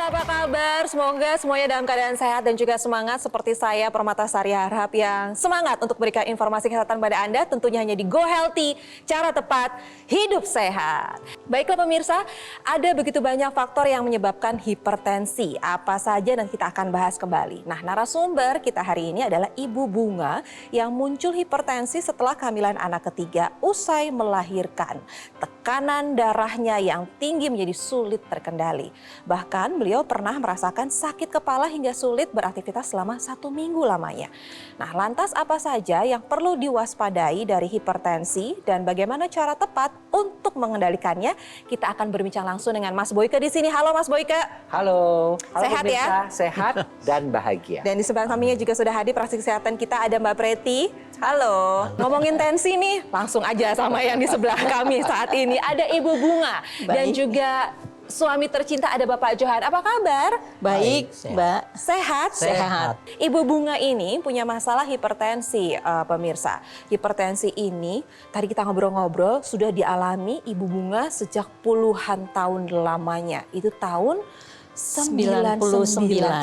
Pemirsa apa kabar? Semoga semuanya dalam keadaan sehat dan juga semangat seperti saya Permatasari Harhab yang semangat untuk berikan informasi kesehatan pada Anda tentunya hanya di Go Healthy, cara tepat, hidup sehat. Baiklah pemirsa, ada begitu banyak faktor yang menyebabkan hipertensi. Apa saja dan kita akan bahas kembali. Nah, narasumber kita hari ini adalah Ibu Bunga yang muncul hipertensi setelah kehamilan anak ketiga usai melahirkan. Tekanan darahnya yang tinggi menjadi sulit terkendali. Bahkan beliau pernah merasakan sakit kepala hingga sulit beraktivitas selama 1 minggu lamanya. Nah, lantas apa saja yang perlu diwaspadai dari hipertensi dan bagaimana cara tepat untuk mengendalikannya? Kita akan berbincang langsung dengan Mas Boyke di sini. Halo Mas Boyke. Halo. Sehat pemirsa, ya? Sehat dan bahagia. Dan di sebelah sampingnya juga sudah hadir praktisi kesehatan kita ada Mbak Preti. Halo. Ngomongin tensi nih, langsung aja sama yang di sebelah kami saat ini. Ada Ibu Bunga dan juga suami tercinta ada Bapak Johan. Apa kabar? Baik, Mbak. Sehat? Sehat. Ibu Bunga ini punya masalah hipertensi, pemirsa. Hipertensi ini, tadi kita ngobrol-ngobrol, sudah dialami Ibu Bunga sejak puluhan tahun lamanya. Itu tahun 99.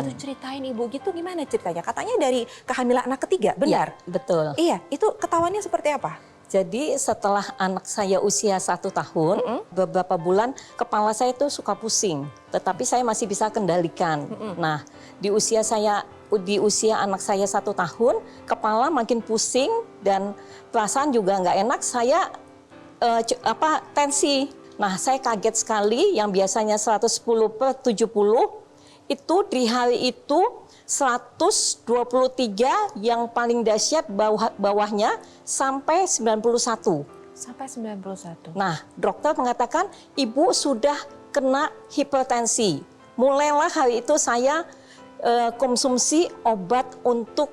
Itu ceritain Ibu gitu gimana ceritanya? Katanya dari kehamilan anak ketiga, benar? Ya, betul. Iya, itu ketahuannya seperti apa? Jadi setelah anak saya usia 1 tahun, beberapa bulan kepala saya itu suka pusing. Tetapi saya masih bisa kendalikan. Nah, di usia anak saya 1 tahun, kepala makin pusing dan perasaan juga nggak enak. Saya tensi. Nah, saya kaget sekali yang biasanya 110/70 itu di hari itu 123 yang paling dahsyat bawahnya sampai 91. Sampai 91. Nah, dokter mengatakan ibu sudah kena hipertensi. Mulailah hari itu saya konsumsi obat untuk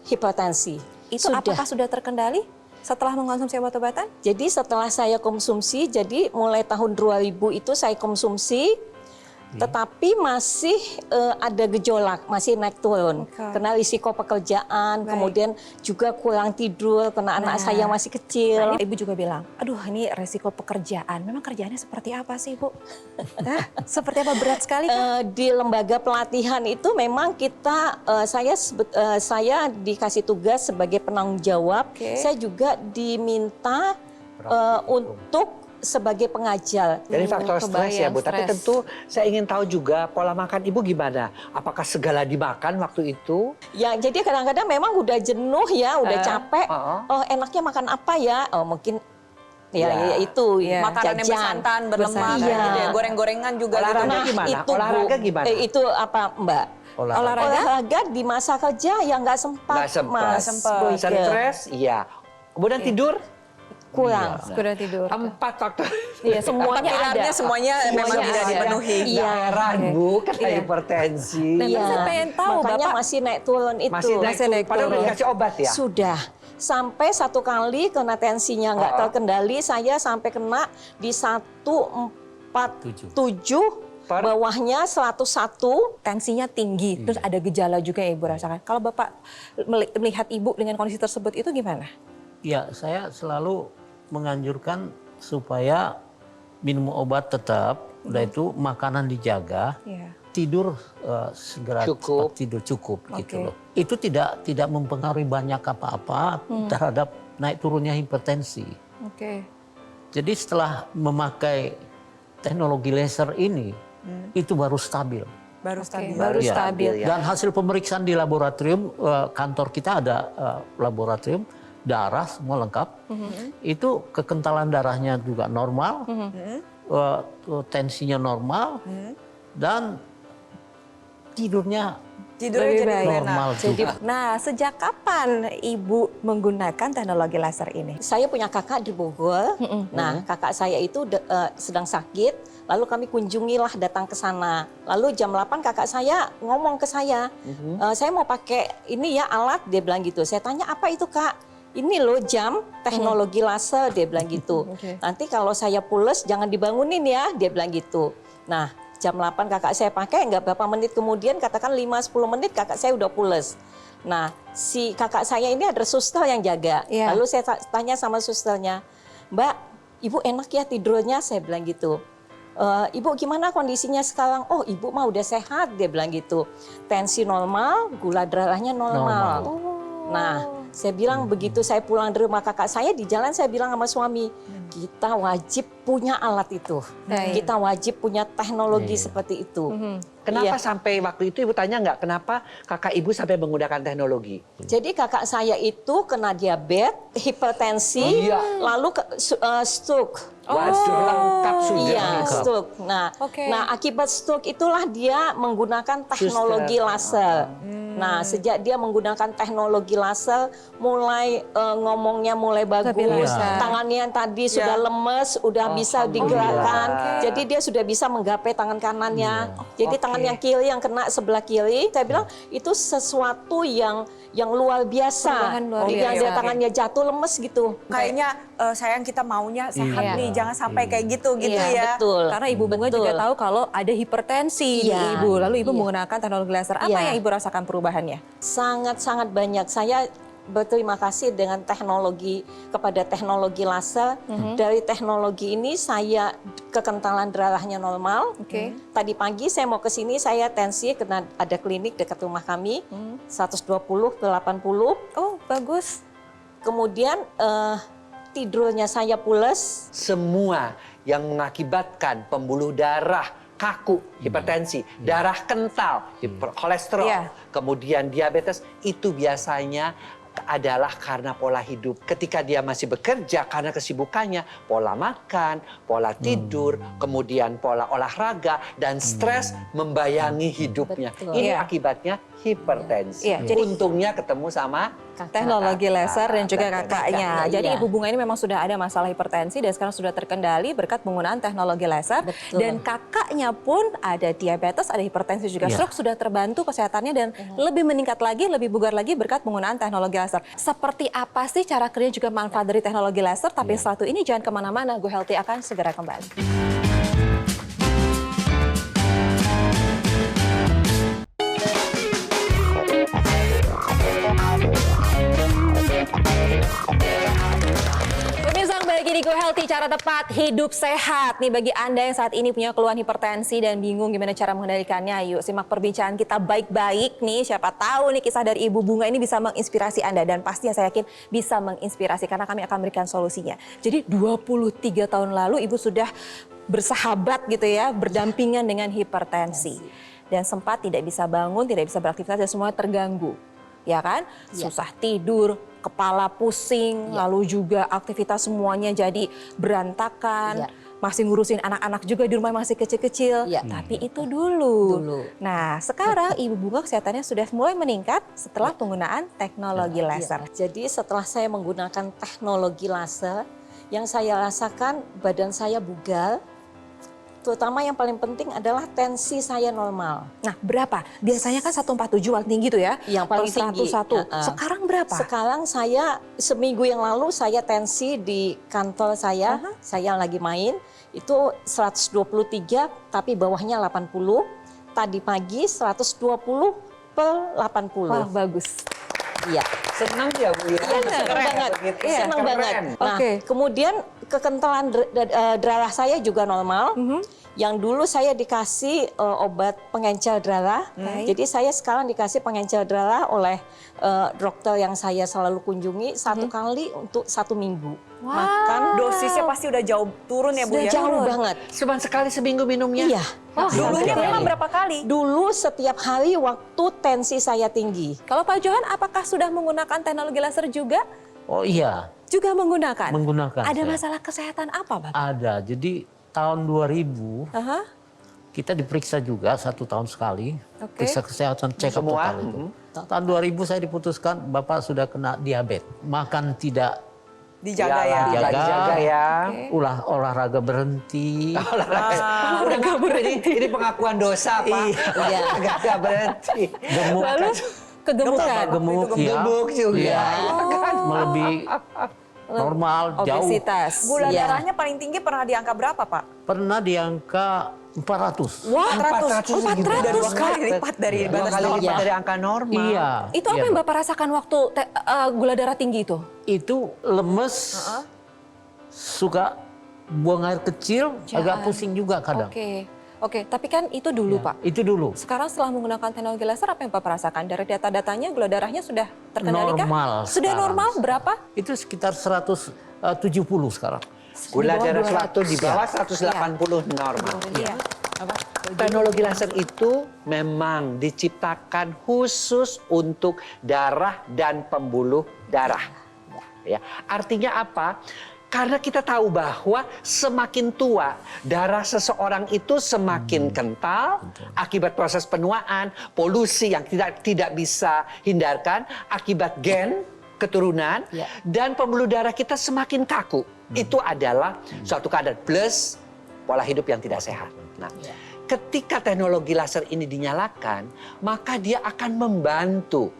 hipertensi. Itu apakah sudah terkendali setelah mengkonsumsi obat-obatan? Jadi setelah saya konsumsi, jadi mulai tahun 2000 itu saya konsumsi, tetapi masih ada gejolak, masih naik turun. Karena risiko pekerjaan, kemudian juga kurang tidur karena anak saya masih kecil. Nah, Ibu juga bilang, aduh ini resiko pekerjaan. Memang kerjaannya seperti apa sih Ibu? Seperti apa, berat sekali kan? Di lembaga pelatihan itu memang kita, saya dikasih tugas sebagai penanggung jawab. Saya juga diminta untuk sebagai pengajar. Jadi faktor stres ya Bu, tapi tentu saya ingin tahu juga pola makan Ibu gimana? Apakah segala dimakan waktu itu? Ya, jadi kadang-kadang memang udah jenuh ya, udah capek. Enaknya makan apa ya? Mungkin ya itu makanan yang bersantan, berlemak, gitu ya. Goreng-gorengan juga. Olahraga gimana? Olahraga gimana? Itu apa Mbak? Olahraga di masa kerja yang nggak sempat, Mas. Stres, iya. Kemudian tidur? Kurang. Kurang tidur. 4 faktor. Iya, semuanya ada. Semuanya memang tidak dipenuhi. Iya. Heran Bu, kena hipertensi. Iya. Saya pengen tahu, makanya Bapak masih naik turun itu. Masih naik turun. Padahal udah dikasih obat ya? Sudah. Sampai 1 kali kena tensinya nggak terkendali, saya sampai kena di 147, bawahnya 101. tensinya tinggi, terus ada gejala juga yang Ibu rasakan. Kalau Bapak melihat Ibu dengan kondisi tersebut itu gimana? Ya, saya selalu menganjurkan supaya minum obat tetap, udah itu makanan dijaga, tidur segera tidur cukup gitu loh. Itu tidak mempengaruhi banyak apa-apa terhadap naik turunnya hipertensi. Jadi setelah memakai teknologi laser ini, itu baru stabil. Baru stabil. Baru stabil. Dan hasil pemeriksaan di laboratorium, kantor kita ada laboratorium, darah semua lengkap, itu kekentalan darahnya juga normal, tensinya normal, dan tidurnya Tidurnya jadi normal juga. Nah, sejak kapan Ibu menggunakan teknologi laser ini? Saya punya kakak di Bogor. Nah, kakak saya itu sedang sakit. Lalu kami kunjungilah, datang ke sana. Lalu jam 8 kakak saya ngomong ke saya, saya mau pakai ini ya alat, dia bilang gitu. Saya tanya, apa itu Kak? Ini loh jam teknologi laser, dia bilang gitu. Nanti kalau saya pules jangan dibangunin ya, dia bilang gitu. Nah, jam 8 kakak saya pakai, nggak berapa menit kemudian, katakan 5-10 menit kakak saya udah pules. Nah, si kakak saya ini ada suster yang jaga. Lalu saya tanya sama susternya, Mbak, Ibu enak ya tidurnya? Saya bilang gitu. Ibu gimana kondisinya sekarang? Oh ibu mah udah sehat, dia bilang gitu. Tensi normal, gula darahnya normal. Nah saya bilang begitu saya pulang dari rumah kakak saya, di jalan saya bilang sama suami, kita wajib punya alat itu. Kita wajib punya teknologi seperti itu. Kenapa sampai waktu itu ibu tanya nggak kenapa kakak ibu sampai menggunakan teknologi? Jadi kakak saya itu kena diabetes, hipertensi, lalu stroke. Waduh, lengkap sudah. Iya, stroke. Nah, akibat stroke itulah dia menggunakan teknologi laser. Nah, sejak dia menggunakan teknologi laser, mulai ngomongnya mulai bagus, tangannya yang tadi sudah lemes, udah bisa digerakkan. Jadi dia sudah bisa menggapai tangan kanannya. Jadi tangan yang kiri yang kena sebelah kiri, saya bilang itu sesuatu yang luar biasa. Yang dia tangannya jatuh lemes gitu. Kayaknya sayang kita maunya sehat nih, jangan sampai kayak gitu ya. Betul. Karena Ibu Bunga juga tahu kalau ada hipertensi di Ibu, lalu Ibu menggunakan teknologi laser. Apa yang Ibu rasakan perubahannya? Sangat-sangat banyak. Saya berterima kasih dengan kepada teknologi laser. Dari teknologi ini saya kekentalan darahnya normal. Tadi pagi saya mau ke sini, saya tensi karena ada klinik dekat rumah kami, 120 ke 80. Oh, bagus. Kemudian tidurnya saya pules. Semua yang mengakibatkan pembuluh darah kaku, hipertensi, darah kental, kolesterol, kemudian diabetes, itu biasanya adalah karena pola hidup. Ketika dia masih bekerja karena kesibukannya, pola makan, pola tidur, kemudian pola olahraga, dan stres membayangi hidupnya. Ini akibatnya hipertensi. Untungnya ketemu sama teknologi laser dan juga kakaknya. Jadi Ibu Bunga ini memang sudah ada masalah hipertensi dan sekarang sudah terkendali berkat penggunaan teknologi laser. Dan kakaknya pun ada diabetes, ada hipertensi juga stroke, sudah terbantu kesehatannya dan lebih meningkat lagi, lebih bugar lagi berkat penggunaan teknologi laser. Seperti apa sih cara kerja juga manfaat dari teknologi laser? Tapi setelah ini jangan kemana-mana, Go Healthy akan segera kembali. Pemirsa, kembali lagi di Go Healthy, cara tepat hidup sehat. Nih bagi Anda yang saat ini punya keluhan hipertensi dan bingung gimana cara mengendalikannya, yuk simak perbincangan kita baik-baik nih. Siapa tahu nih kisah dari Ibu Bunga ini bisa menginspirasi Anda dan pastinya saya yakin bisa menginspirasi karena kami akan memberikan solusinya. Jadi 23 tahun lalu Ibu sudah bersahabat gitu ya, berdampingan dengan hipertensi. Dan sempat tidak bisa bangun, tidak bisa beraktivitas dan semua terganggu. Ya kan? Susah tidur, kepala pusing, lalu juga aktivitas semuanya jadi berantakan. Masih ngurusin anak-anak juga di rumah masih kecil-kecil. Tapi itu dulu. Nah, sekarang Ibu Bunga kesehatannya sudah mulai meningkat setelah penggunaan teknologi laser. Jadi setelah saya menggunakan teknologi laser, yang saya rasakan badan saya bugar. Terutama yang paling penting adalah tensi saya normal. Nah, berapa? Biasanya kan 147 paling tinggi tuh ya. Yang paling tinggi. 101. Sekarang berapa? Sekarang saya seminggu yang lalu saya tensi di kantor saya lagi main itu 123 tapi bawahnya 80. Tadi pagi 120 per 80. Wah, bagus. Iya. senang ya Bu ya. Senang banget. Senang banget. Nah, kemudian kekentalan darah saya juga normal. Yang dulu saya dikasih obat pengencer darah. Jadi saya sekarang dikasih pengencer darah oleh dokter yang saya selalu kunjungi 1 kali untuk 1 minggu. Makan dosisnya pasti udah jauh turun ya Bu ya? Jauh banget. Cuma sekali seminggu minumnya? Iya. Dulunya memang berapa kali? Dulu setiap hari waktu tensi saya tinggi. Kalau Pak Johan apakah sudah menggunakan teknologi laser juga? Oh iya. Juga menggunakan? Menggunakan. Ada saya. masalah kesehatan apa Pak? Ada. Jadi tahun 2000 kita diperiksa juga 1 tahun sekali. Periksa kesehatan check up total itu. Tahun 2000 saya diputuskan Bapak sudah kena diabetes. Makan tidak dijaga ya. Dijaga ya. Olahraga berhenti. Olahraga berhenti. Ini pengakuan dosa Pak. Iya. Olahraga berhenti. Gemuk. Lalu kegemukan? Gemuk ya. Gemuk juga. Iya. Melebihi normal, jauh. Obesitas. Gula darahnya paling tinggi pernah di angka berapa Pak? Pernah di angka 400. Wah, 400. Udah 2 kali lipat dari Dua batas kali normal. lipat dari angka normal. Iya. Itu apa yang Bapak rasakan waktu gula darah tinggi itu? Itu lemes, suka buang air kecil, agak pusing juga kadang. Oke, tapi kan itu dulu Pak. Itu dulu. Sekarang setelah menggunakan teknologi laser apa yang Bapak rasakan? Dari data-datanya gula darahnya sudah terkendalikan? Normal. Sudah sekarang. normal berapa? Itu sekitar 170 sekarang. Gula darah suatu di bawah 180 normal. Iya. Teknologi laser itu memang diciptakan khusus untuk darah dan pembuluh darah. Ya, artinya apa? Karena kita tahu bahwa semakin tua, darah seseorang itu semakin kental akibat proses penuaan, polusi yang tidak bisa hindarkan, akibat gen keturunan, dan pembuluh darah kita semakin kaku. Itu adalah suatu keadaan plus pola hidup yang tidak sehat. Nah, ketika teknologi laser ini dinyalakan, maka dia akan membantu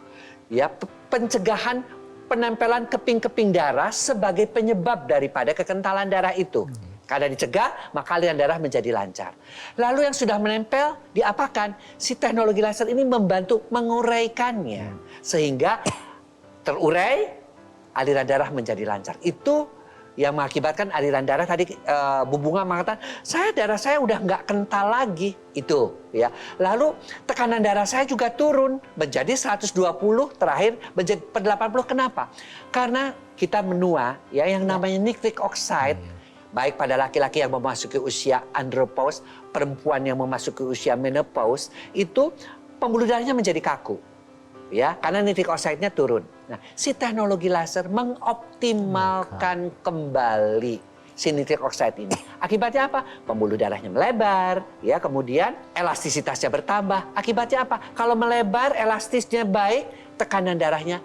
ya pencegahan penempelan keping-keping darah sebagai penyebab daripada kekentalan darah itu. Karena dicegah, maka aliran darah menjadi lancar. Lalu yang sudah menempel, diapakan? Si teknologi laser ini membantu menguraikannya. Sehingga terurai, aliran darah menjadi lancar. Itu yang mengakibatkan aliran darah tadi Bu Bunga mengatakan, darah saya udah nggak kental lagi. Itu ya. Lalu tekanan darah saya juga turun menjadi 120, terakhir menjadi 80. Kenapa? Karena kita menua ya yang namanya nitric oxide, baik pada laki-laki yang memasuki usia andropause, perempuan yang memasuki usia menopause, itu pembuluh darahnya menjadi kaku. Ya, karena nitric oxide-nya turun. Nah, si teknologi laser mengoptimalkan kembali si nitric oxide ini. Akibatnya apa? Pembuluh darahnya melebar, ya, kemudian elastisitasnya bertambah. Akibatnya apa? Kalau melebar, elastisnya baik, tekanan darahnya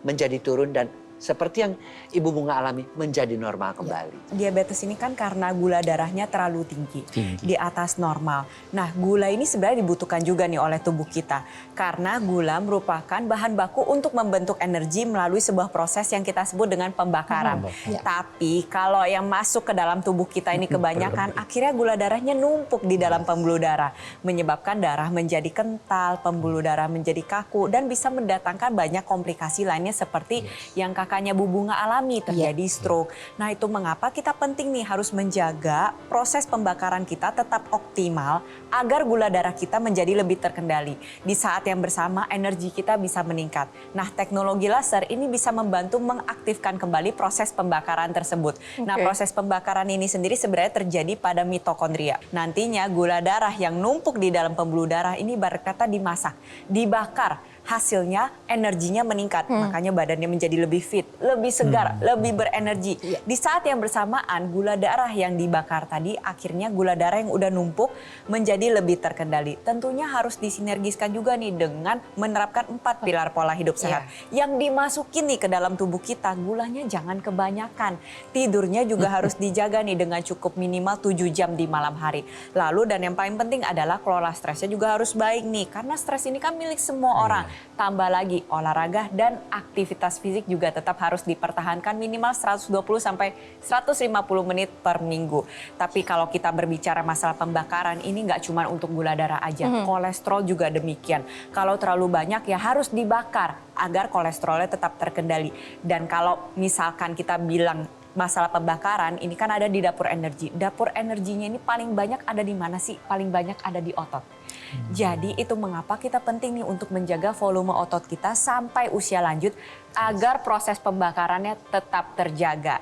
menjadi turun dan seperti yang Ibu Bunga alami menjadi normal kembali. Diabetes ini kan karena gula darahnya terlalu tinggi, di atas normal. Nah, gula ini sebenarnya dibutuhkan juga nih oleh tubuh kita. Karena gula merupakan bahan baku untuk membentuk energi melalui sebuah proses yang kita sebut dengan pembakaran. Tapi kalau yang masuk ke dalam tubuh kita ini kebanyakan, akhirnya gula darahnya numpuk di dalam pembuluh darah. Menyebabkan darah menjadi kental, pembuluh darah menjadi kaku, dan bisa mendatangkan banyak komplikasi lainnya seperti yang kakaknya Bu Bunga alami, terjadi stroke. Nah, itu mengapa kita penting nih harus menjaga proses pembakaran kita tetap optimal agar gula darah kita menjadi lebih terkendali. Di saat yang bersama energi kita bisa meningkat. Nah, teknologi laser ini bisa membantu mengaktifkan kembali proses pembakaran tersebut. Nah, proses pembakaran ini sendiri sebenarnya terjadi pada mitokondria. Nantinya gula darah yang numpuk di dalam pembuluh darah ini ibarat kata dimasak, dibakar. Hasilnya energinya meningkat, makanya badannya menjadi lebih fit, lebih segar, lebih berenergi. Di saat yang bersamaan gula darah yang dibakar tadi akhirnya gula darah yang udah numpuk menjadi lebih terkendali. Tentunya harus disinergiskan juga nih dengan menerapkan 4 pilar pola hidup sehat. Yang dimasukin nih ke dalam tubuh kita, gulanya jangan kebanyakan. Tidurnya juga harus dijaga nih dengan cukup minimal 7 jam di malam hari. Lalu dan yang paling penting adalah kelola stresnya juga harus baik nih, karena stres ini kan milik semua orang. Tambah lagi olahraga dan aktivitas fisik juga tetap harus dipertahankan minimal 120 sampai 150 menit per minggu. Tapi kalau kita berbicara masalah pembakaran ini nggak cuma untuk gula darah aja, kolesterol juga demikian. Kalau terlalu banyak ya harus dibakar agar kolesterolnya tetap terkendali. Dan kalau misalkan kita bilang masalah pembakaran ini kan ada di dapur energi. Dapur energinya ini paling banyak ada di mana sih? Paling banyak ada di otot. Jadi itu mengapa kita penting nih untuk menjaga volume otot kita sampai usia lanjut agar proses pembakarannya tetap terjaga.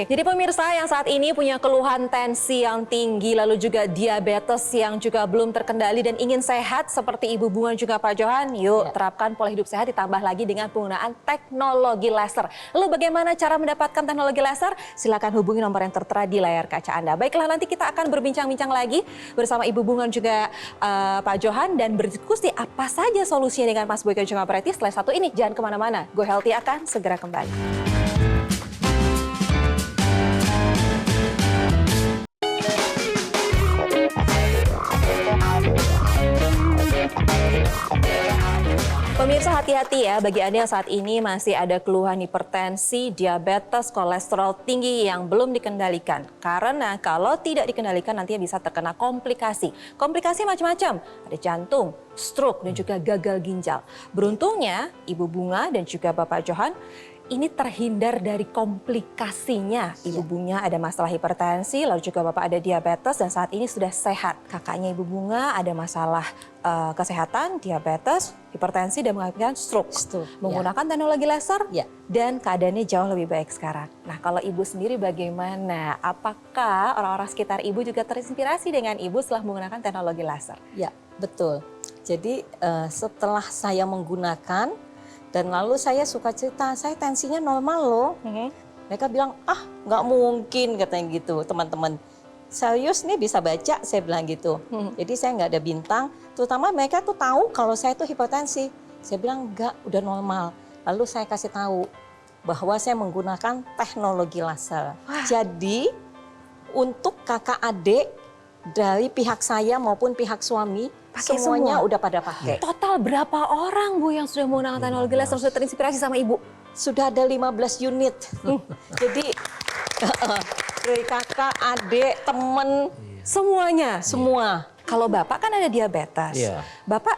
Jadi pemirsa yang saat ini punya keluhan tensi yang tinggi lalu juga diabetes yang juga belum terkendali dan ingin sehat seperti Ibu Bunga juga Pak Johan, yuk terapkan pola hidup sehat ditambah lagi dengan penggunaan teknologi laser. Lalu bagaimana cara mendapatkan teknologi laser? Silakan hubungi nomor yang tertera di layar kaca Anda. Baiklah, nanti kita akan berbincang-bincang lagi bersama Ibu Bunga juga Pak Johan dan berdiskusi apa saja solusinya dengan Mas Boyke juga Preti. Setelah satu ini jangan kemana-mana. Go Healthy akan segera kembali. Pemirsa hati-hati ya bagi Anda yang saat ini masih ada keluhan hipertensi, diabetes, kolesterol tinggi yang belum dikendalikan. Karena kalau tidak dikendalikan nantinya bisa terkena komplikasi. Komplikasi macam-macam, ada jantung, stroke dan juga gagal ginjal. Beruntungnya Ibu Bunga dan juga Bapak Johan ini terhindar dari komplikasinya. Ibu Bunga ada masalah hipertensi, lalu juga Bapak ada diabetes dan saat ini sudah sehat. Kakaknya Ibu Bunga ada masalah kesehatan, diabetes, hipertensi dan mengakibatkan stroke. Menggunakan teknologi laser dan keadaannya jauh lebih baik sekarang. Nah, kalau Ibu sendiri bagaimana? Apakah orang-orang sekitar Ibu juga terinspirasi dengan Ibu setelah menggunakan teknologi laser? Ya, betul. Jadi setelah saya menggunakan dan lalu saya suka cerita, saya tensinya normal loh. Mereka bilang, ah nggak mungkin katanya gitu teman-teman. Serius nih bisa baca, saya bilang gitu. Jadi saya nggak ada bintang, terutama mereka tuh tahu kalau saya tuh hipertensi. Saya bilang enggak, udah normal. Lalu saya kasih tahu bahwa saya menggunakan teknologi laser. Jadi untuk kakak adik dari pihak saya maupun pihak suami, Pakai semuanya semua? udah pada pakai. Total berapa orang Bu yang sudah menggunakan teknologi laser, sudah terinspirasi sama Ibu? Sudah ada 15 unit. Jadi dari kakak, adik, temen, Semuanya? semua. Kalau Bapak kan ada diabetes. Iya. Bapak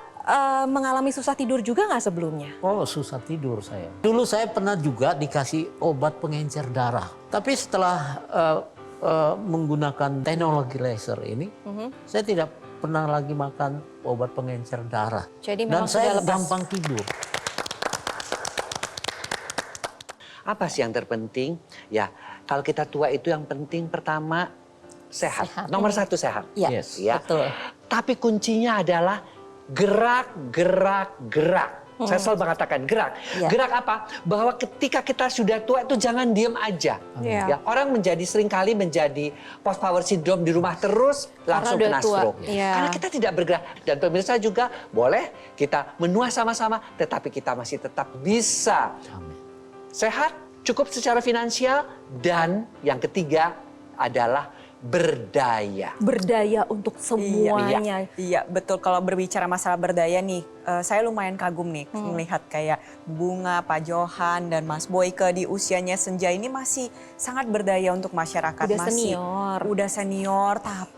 mengalami susah tidur juga nggak sebelumnya? Oh, susah tidur saya. Dulu saya pernah juga dikasih obat pengencer darah. Tapi setelah menggunakan teknologi laser ini, saya tidak pernah lagi makan obat pengencer darah. Jadi Dan memang sudah saya lepas. gampang tidur. Apa sih yang terpenting? Ya, kalau kita tua itu yang penting pertama sehat. Sehat. Nomor satu sehat. Iya, Yes. Ya. betul. Tapi kuncinya adalah gerak, gerak, gerak. Saya selalu mengatakan gerak. Iya. Gerak apa? Bahwa ketika kita sudah tua itu jangan diem aja. Iya. Ya, orang seringkali menjadi post power syndrome di rumah terus langsung udah kena tua. stroke. Iya. Karena kita tidak bergerak. Dan pemirsa juga boleh kita menua sama-sama, tetapi kita masih tetap bisa sehat, cukup secara finansial, dan yang ketiga adalah berdaya. Berdaya untuk semuanya. Iya, betul. Kalau berbicara masalah berdaya nih, saya lumayan kagum nih melihat kayak Bunga, Pak Johan, dan Mas Boyke di usianya senja ini masih sangat berdaya untuk masyarakat. Udah masih, senior. Udah senior, tapi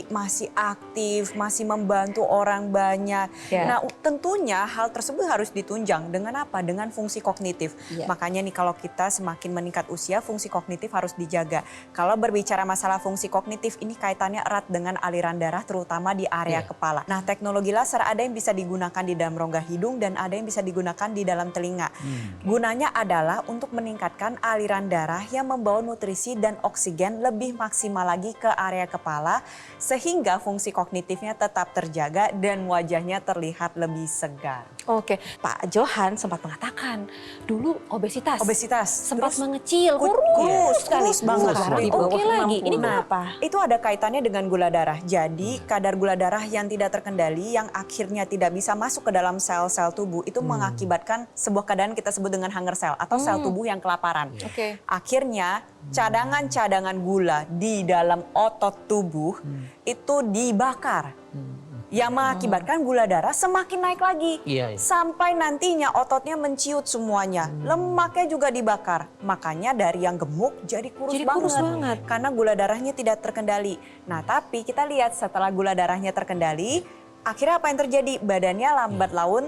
masih aktif, masih membantu orang banyak. Ya. Nah, tentunya hal tersebut harus ditunjang dengan apa? Dengan fungsi kognitif. Ya. Makanya nih kalau kita semakin meningkat usia, fungsi kognitif harus dijaga. Kalau berbicara masalah fungsi kognitif, ini kaitannya erat dengan aliran darah terutama di area kepala. Nah, teknologi laser ada yang bisa digunakan di dalam rongga hidung dan ada yang bisa digunakan di dalam telinga. Gunanya adalah untuk meningkatkan aliran darah yang membawa nutrisi dan oksigen lebih maksimal lagi ke area kepala sehingga fungsi kognitifnya tetap terjaga dan wajahnya terlihat lebih segar. Oke, Pak Johan sempat mengatakan dulu obesitas. Sempat Terus mengecil, kurus sekali. banget. Sekarang Di bawah oke lagi. 60. Ini Nah, kenapa? itu ada kaitannya dengan gula darah. Jadi kadar gula darah yang tidak terkendali yang akhirnya tidak bisa masuk ke dalam sel-sel tubuh itu mengakibatkan sebuah keadaan kita sebut dengan hunger cell atau sel tubuh yang kelaparan. Oke. Akhirnya cadangan-cadangan gula di dalam otot tubuh itu dibakar. Yang mengakibatkan gula darah semakin naik lagi. Iya, iya. Sampai nantinya ototnya menciut semuanya. Lemaknya juga dibakar. Makanya dari yang gemuk jadi kurus Jadi banget. kurus banget. Karena gula darahnya tidak terkendali. Nah, tapi kita lihat setelah gula darahnya terkendali, akhirnya apa yang terjadi? Badannya lambat laun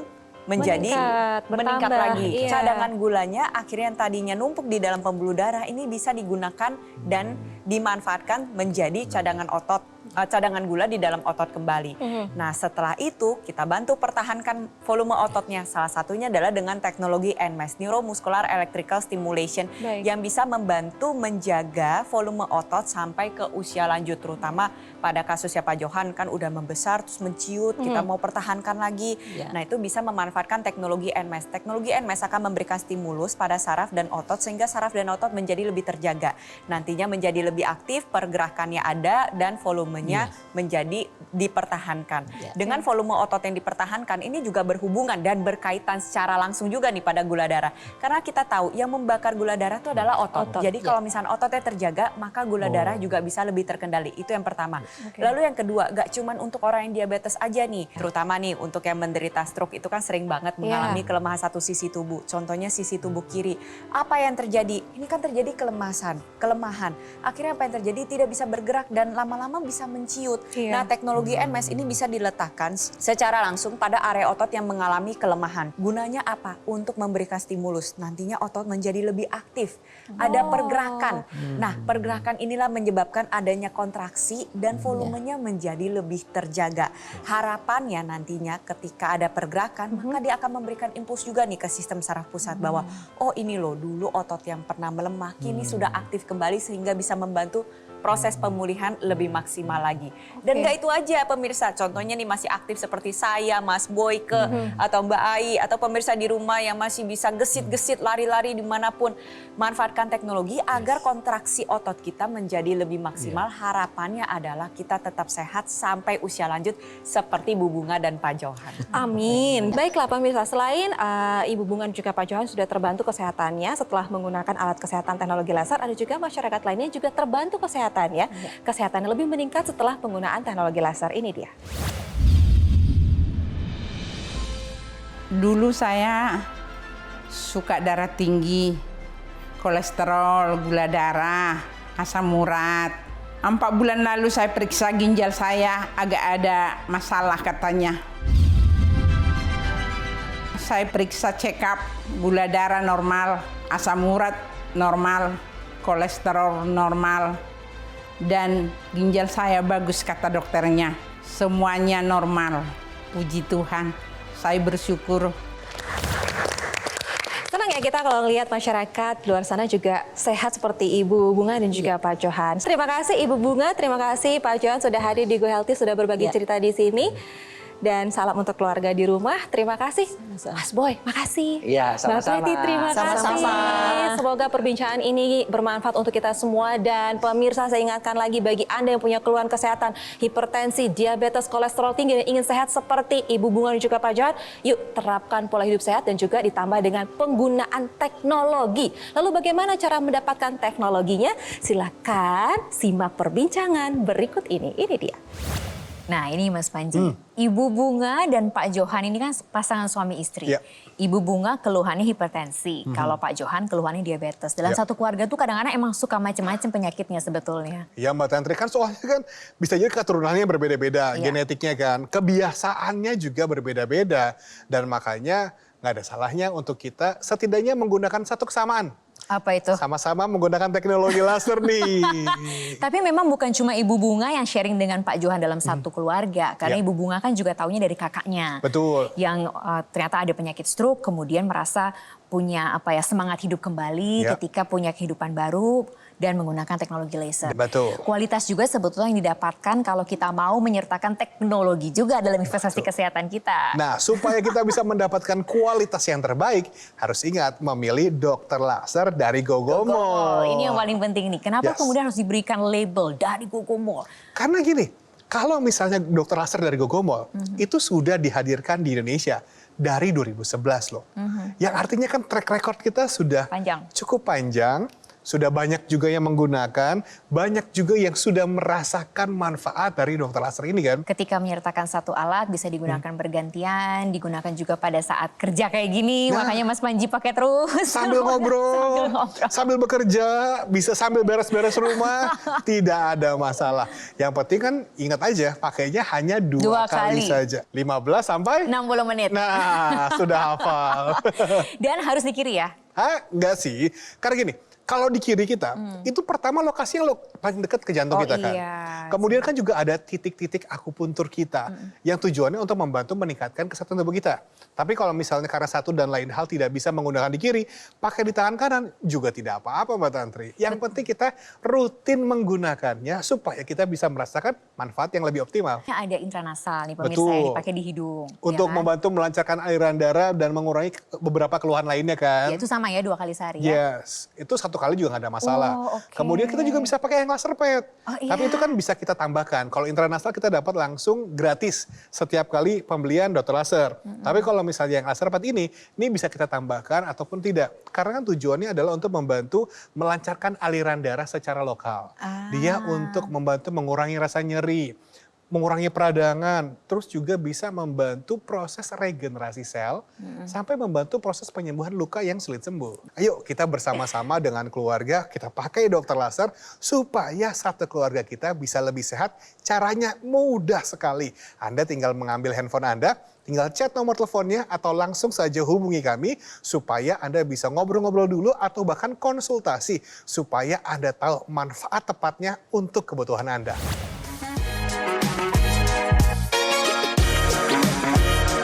menjadi bertambah, meningkat lagi. iya. Cadangan gulanya akhirnya yang tadinya numpuk di dalam pembuluh darah ini bisa digunakan dan dimanfaatkan menjadi cadangan gula di dalam otot kembali. Nah, setelah itu kita bantu pertahankan volume ototnya. Salah satunya adalah dengan teknologi NMES, Neuromuscular Electrical Stimulation, Baik. yang bisa membantu menjaga volume otot sampai ke usia lanjut, terutama pada kasusnya Pak Johan kan udah membesar terus menciut, kita mau pertahankan lagi. Ya. Nah, itu bisa memanfaatkan teknologi NMES. Teknologi NMES akan memberikan stimulus pada saraf dan otot sehingga saraf dan otot menjadi lebih terjaga. Nantinya menjadi lebih aktif, pergerakannya ada dan volumenya menjadi dipertahankan. Ya. Dengan volume otot yang dipertahankan ini juga berhubungan dan berkaitan secara langsung juga nih pada gula darah. Karena kita tahu yang membakar gula darah itu adalah otot. Jadi kalau misalnya ototnya terjaga, maka gula darah juga bisa lebih terkendali. Itu yang pertama. Lalu yang kedua, gak cuman untuk orang yang diabetes aja nih. Terutama nih untuk yang menderita stroke itu kan sering banget mengalami kelemahan satu sisi tubuh. Contohnya sisi tubuh kiri. Apa yang terjadi? Ini kan terjadi kelemahan. Akhirnya apa yang terjadi? Tidak bisa bergerak dan lama-lama bisa menciut. Iya. Nah, teknologi NMES ini bisa diletakkan secara langsung pada area otot yang mengalami kelemahan. Gunanya apa? Untuk memberikan stimulus. Nantinya otot menjadi lebih aktif. Ada pergerakan. Nah, pergerakan inilah menyebabkan adanya kontraksi dan volumenya menjadi lebih terjaga. Harapannya nantinya ketika ada pergerakan, maka dia akan memberikan impuls juga nih ke sistem saraf pusat bahwa oh ini loh dulu otot yang pernah melemah kini sudah aktif kembali sehingga bisa membantu proses pemulihan lebih maksimal lagi. Dan gak itu aja pemirsa, contohnya nih masih aktif seperti saya, Mas Boyke, atau Mbak Ai, atau pemirsa di rumah yang masih bisa gesit-gesit, lari-lari dimanapun. Manfaatkan teknologi agar kontraksi otot kita menjadi lebih maksimal. Harapannya adalah kita tetap sehat sampai usia lanjut seperti Bu Bunga dan Pak Johan. Amin. Baiklah pemirsa, selain Ibu Bunga dan juga Pak Johan sudah terbantu kesehatannya setelah menggunakan alat kesehatan teknologi laser, ada juga masyarakat lainnya juga terbantu kesehatannya. Kesehatannya lebih meningkat setelah penggunaan teknologi laser. Ini dia. Dulu saya suka darah tinggi, kolesterol, gula darah, asam urat. 4 bulan lalu saya periksa ginjal saya agak ada masalah katanya. Saya periksa check up, gula darah normal, asam urat normal, kolesterol normal, dan ginjal saya bagus kata dokternya. Semuanya normal, puji Tuhan. Saya bersyukur. Senang ya kita kalau lihat masyarakat di luar sana juga sehat seperti Ibu Bunga dan juga Pak Johan. Terima kasih Ibu Bunga, terima kasih Pak Johan sudah hadir di Go Healthy, sudah berbagi cerita di sini. Dan salam untuk keluarga di rumah. Terima kasih. Mas Boy, makasih. Iya, sama-sama. Mbak Preti, terima kasih. Semoga perbincangan ini bermanfaat untuk kita semua. Dan pemirsa, saya ingatkan lagi bagi Anda yang punya keluhan kesehatan, hipertensi, diabetes, kolesterol tinggi, dan ingin sehat seperti Ibu Bunga dan juga Pak Johan, yuk terapkan pola hidup sehat dan juga ditambah dengan penggunaan teknologi. Lalu bagaimana cara mendapatkan teknologinya? Silakan simak perbincangan berikut ini. Ini dia. Nah ini Mas Panji, Ibu Bunga dan Pak Johan ini kan pasangan suami istri. Ya. Ibu Bunga keluhannya hipertensi, kalau Pak Johan keluhannya diabetes. Dalam satu keluarga tuh kadang-kadang emang suka macam-macam penyakitnya sebetulnya. Ya Mbak Tantri, kan soalnya kan bisa jadi keturunannya berbeda-beda, Iya. genetiknya kan. Kebiasaannya juga berbeda-beda. Dan makanya nggak ada salahnya untuk kita setidaknya menggunakan satu kesamaan. Apa itu? Sama-sama menggunakan teknologi laser nih. Tapi memang bukan cuma Ibu Bunga yang sharing dengan Pak Johan dalam satu keluarga. Karena Ya. Ibu Bunga kan juga taunya dari kakaknya. Betul. Yang ternyata ada penyakit stroke, kemudian merasa punya semangat hidup kembali Ya. ketika punya kehidupan baru dan menggunakan teknologi laser. Betul. Kualitas juga sebetulnya yang didapatkan kalau kita mau menyertakan teknologi juga dalam investasi kesehatan kita. Nah, supaya kita bisa mendapatkan kualitas yang terbaik, harus ingat memilih dokter laser dari Gogomol. Oh, ini yang paling penting nih. Kenapa Yes. kemudian harus diberikan label dari Gogomol? Karena gini, kalau misalnya dokter laser dari Gogomol, itu sudah dihadirkan di Indonesia dari 2011 loh. Yang artinya kan track record kita sudah Panjang. cukup panjang. Sudah banyak juga yang menggunakan, banyak juga yang sudah merasakan manfaat dari dokter laser ini kan. Ketika menyertakan satu alat bisa digunakan bergantian, digunakan juga pada saat kerja kayak gini. Nah. Makanya Mas Panji pakai terus. Sambil ngobrol, sambil bekerja, bisa sambil beres-beres rumah, tidak ada masalah. Yang penting kan ingat aja pakainya hanya dua kali saja. 15 sampai 60 menit. Nah, sudah hafal. Dan harus di kiri ya? Hah? Enggak sih. Karena gini, kalau di kiri kita, itu pertama lokasinya paling dekat ke jantung kita kan. Iya. Kemudian kan juga ada titik-titik akupuntur kita yang tujuannya untuk membantu meningkatkan kesehatan tubuh kita. Tapi kalau misalnya karena satu dan lain hal tidak bisa menggunakan di kiri, pakai di tangan kanan juga tidak apa-apa Mbak Tantri. Yang penting kita rutin menggunakannya supaya kita bisa merasakan manfaat yang lebih optimal. Ada intranasal nih pemirsa Betul. yang dipakai di hidung. Untuk ya kan? membantu melancarkan aliran darah dan mengurangi beberapa keluhan lainnya kan. Ya, itu sama ya 2 kali sehari ya? Yes, itu satu kali juga nggak ada masalah. Oh, oke. Kemudian kita juga bisa pakai yang laser pad. Oh, iya. Tapi itu kan bisa kita tambahkan. Kalau intranasal kita dapat langsung gratis setiap kali pembelian dokter laser. Tapi kalau misalnya yang laser pad ini bisa kita tambahkan ataupun tidak. Karena kan tujuannya adalah untuk membantu melancarkan aliran darah secara lokal. Dia untuk membantu mengurangi rasa nyeri, mengurangi peradangan, terus juga bisa membantu proses regenerasi sel, sampai membantu proses penyembuhan luka yang sulit sembuh. Ayo kita bersama-sama dengan keluarga, kita pakai dokter laser supaya satu keluarga kita bisa lebih sehat. Caranya mudah sekali. Anda tinggal mengambil handphone Anda, tinggal chat nomor teleponnya atau langsung saja hubungi kami supaya Anda bisa ngobrol-ngobrol dulu atau bahkan konsultasi supaya Anda tahu manfaat tepatnya untuk kebutuhan Anda.